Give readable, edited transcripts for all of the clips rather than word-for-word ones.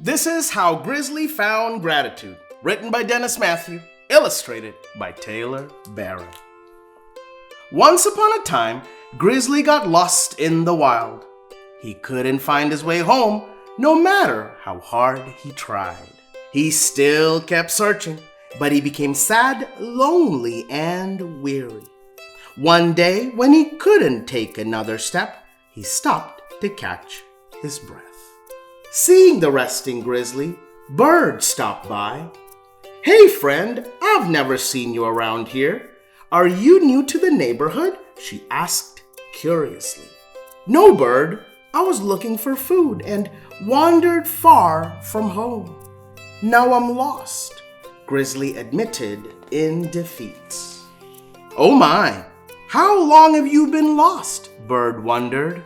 This is How Grizzly Found Gratitude, written by Dennis Mathew, illustrated by Taylor Barron. Once upon a time, Grizzly got lost in the wild. He couldn't find his way home, no matter how hard he tried. He still kept searching, but he became sad, lonely, and weary. One day, when he couldn't take another step, he stopped to catch his breath. Seeing the resting grizzly, Bird stopped by. "Hey friend, I've never seen you around here. Are you new to the neighborhood?" she asked curiously. "No, Bird. I was looking for food and wandered far from home. Now I'm lost," Grizzly admitted in defeat. "Oh my, how long have you been lost?" Bird wondered.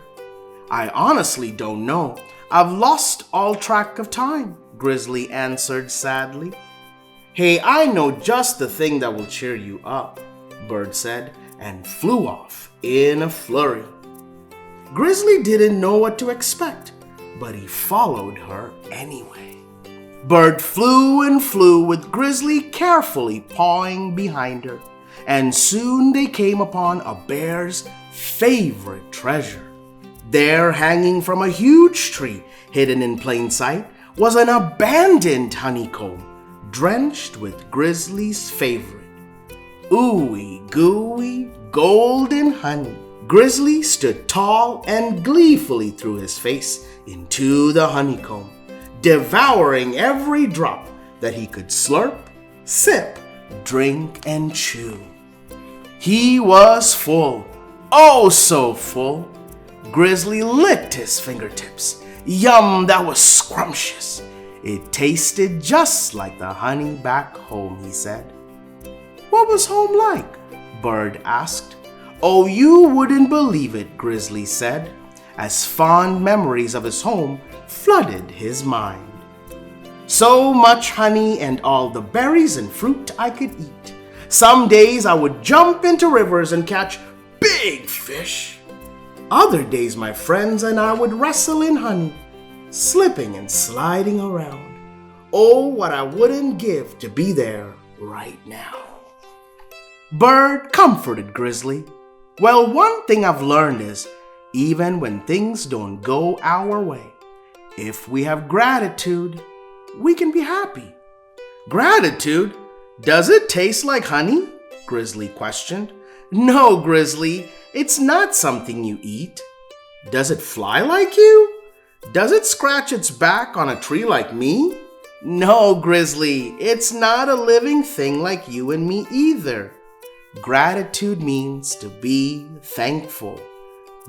"I honestly don't know. I've lost all track of time," Grizzly answered sadly. "Hey, I know just the thing that will cheer you up," Bird said, and flew off in a flurry. Grizzly didn't know what to expect, but he followed her anyway. Bird flew and flew with Grizzly carefully pawing behind her, and soon they came upon a bear's favorite treasure. There, hanging from a huge tree, hidden in plain sight, was an abandoned honeycomb, drenched with Grizzly's favorite, ooey gooey golden honey. Grizzly stood tall and gleefully threw his face into the honeycomb, devouring every drop that he could slurp, sip, drink, and chew. He was full, oh so full. Grizzly licked his fingertips. Yum, that was scrumptious. It tasted just like the honey back home, he said. "What was home like?" Bird asked. "Oh, you wouldn't believe it," Grizzly said, as fond memories of his home flooded his mind. "So much honey and all the berries and fruit I could eat. Some days I would jump into rivers and catch big fish. Other days my friends and I would wrestle in honey, slipping and sliding around. Oh, what I wouldn't give to be there right now." Bird comforted Grizzly. "Well, one thing I've learned is, even when things don't go our way, if we have gratitude, we can be happy." "Gratitude? Does it taste like honey?" Grizzly questioned. "No, Grizzly, it's not something you eat." "Does it fly like you? Does it scratch its back on a tree like me?" "No, Grizzly, it's not a living thing like you and me either. Gratitude means to be thankful."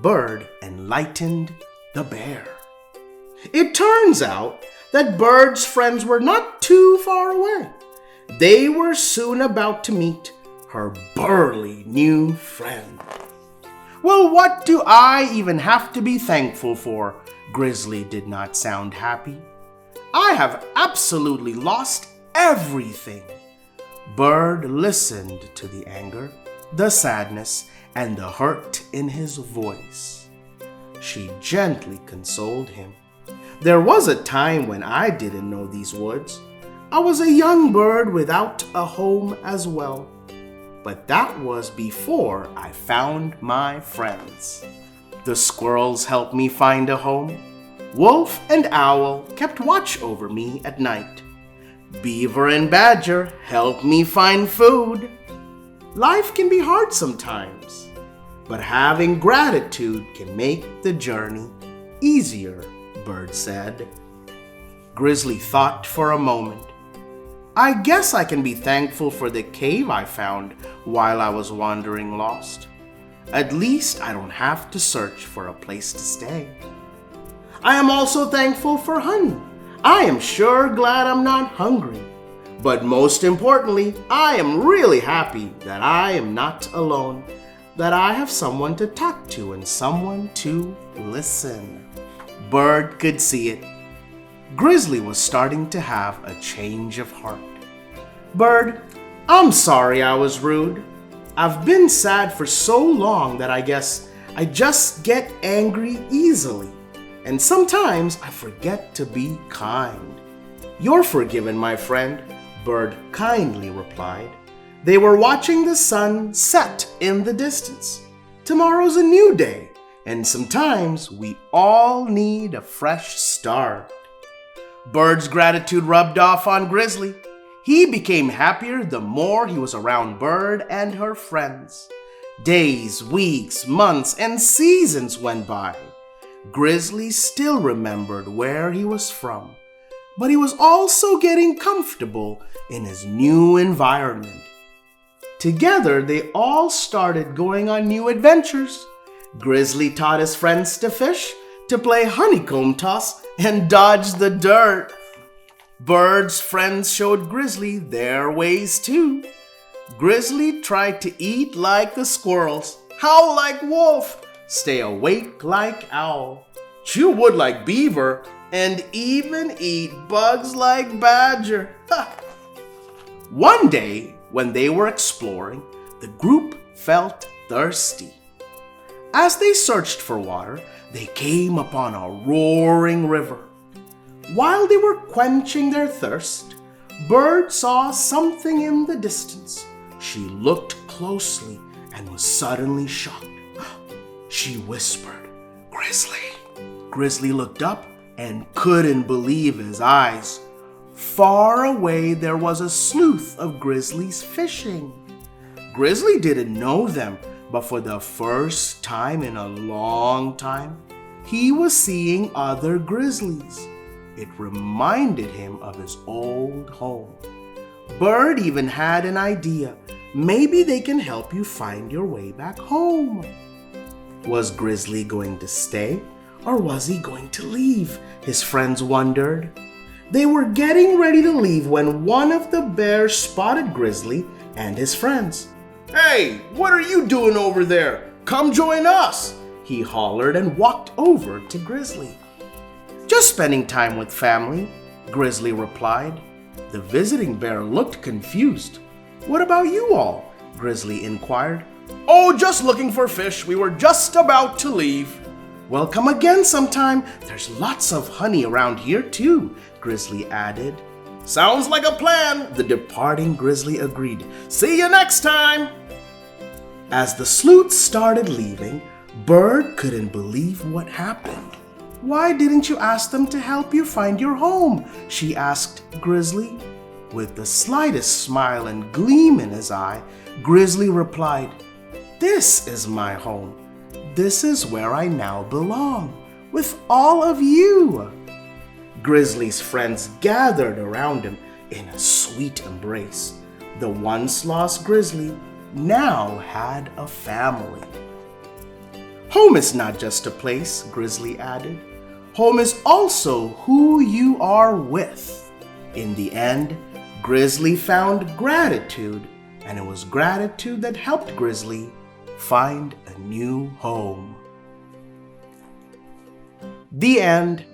Bird enlightened the bear. It turns out that Bird's friends were not too far away. They were soon about to meet her burly new friend. "Well, what do I even have to be thankful for?" Grizzly did not sound happy. "I have absolutely lost everything." Bird listened to the anger, the sadness, and the hurt in his voice. She gently consoled him. "There was a time when I didn't know these words. I was a young bird without a home as well. But that was before I found my friends. The squirrels helped me find a home. Wolf and owl kept watch over me at night. Beaver and badger helped me find food. Life can be hard sometimes, but having gratitude can make the journey easier," Bird said. Grizzly thought for a moment. "I guess I can be thankful for the cave I found while I was wandering lost. At least I don't have to search for a place to stay. I am also thankful for honey. I am sure glad I'm not hungry. But most importantly, I am really happy that I am not alone, that I have someone to talk to and someone to listen." Bird could see it. Grizzly was starting to have a change of heart. "Bird, I'm sorry I was rude. I've been sad for so long that I guess I just get angry easily. and sometimes I forget to be kind." "You're forgiven, my friend," Bird kindly replied. They were watching the sun set in the distance. Tomorrow's a new day, and sometimes we all need a fresh start. Bird's gratitude rubbed off on Grizzly. He became happier the more he was around Bird and her friends. Days, weeks, months, and seasons went by. Grizzly still remembered where he was from, but he was also getting comfortable in his new environment. Together, they all started going on new adventures. Grizzly taught his friends to fish, to play honeycomb toss, and dodge the dirt. Bird's friends showed Grizzly their ways too. Grizzly tried to eat like the squirrels, howl like wolf, stay awake like owl, chew wood like beaver, and even eat bugs like badger. One day, when they were exploring, the group felt thirsty. As they searched for water, they came upon a roaring river. While they were quenching their thirst, Bird saw something in the distance. She looked closely and was suddenly shocked. She whispered, "Grizzly." Grizzly looked up and couldn't believe his eyes. Far away there was a sleuth of grizzlies fishing. Grizzly didn't know them, but for the first time in a long time, he was seeing other grizzlies. It reminded him of his old home. Bird even had an idea. Maybe they can help you find your way back home. Was Grizzly going to stay, or was he going to leave? His friends wondered. They were getting ready to leave when one of the bears spotted Grizzly and his friends. "Hey, what are you doing over there? Come join us!" he hollered and walked over to Grizzly. "Just spending time with family," Grizzly replied. The visiting bear looked confused. "What about you all?" Grizzly inquired. "Oh, just looking for fish. We were just about to leave." "Well, come again sometime. There's lots of honey around here too," Grizzly added. "Sounds like a plan," the departing Grizzly agreed. "See you next time." As the sleuths started leaving, Bird couldn't believe what happened. "Why didn't you ask them to help you find your home?" she asked Grizzly. With the slightest smile and gleam in his eye, Grizzly replied, "This is my home. This is where I now belong, with all of you." Grizzly's friends gathered around him in a sweet embrace. The once lost Grizzly now had a family. "Home is not just a place," Grizzly added. "Home is also who you are with." In the end, Grizzly found gratitude, and it was gratitude that helped Grizzly find a new home. The end.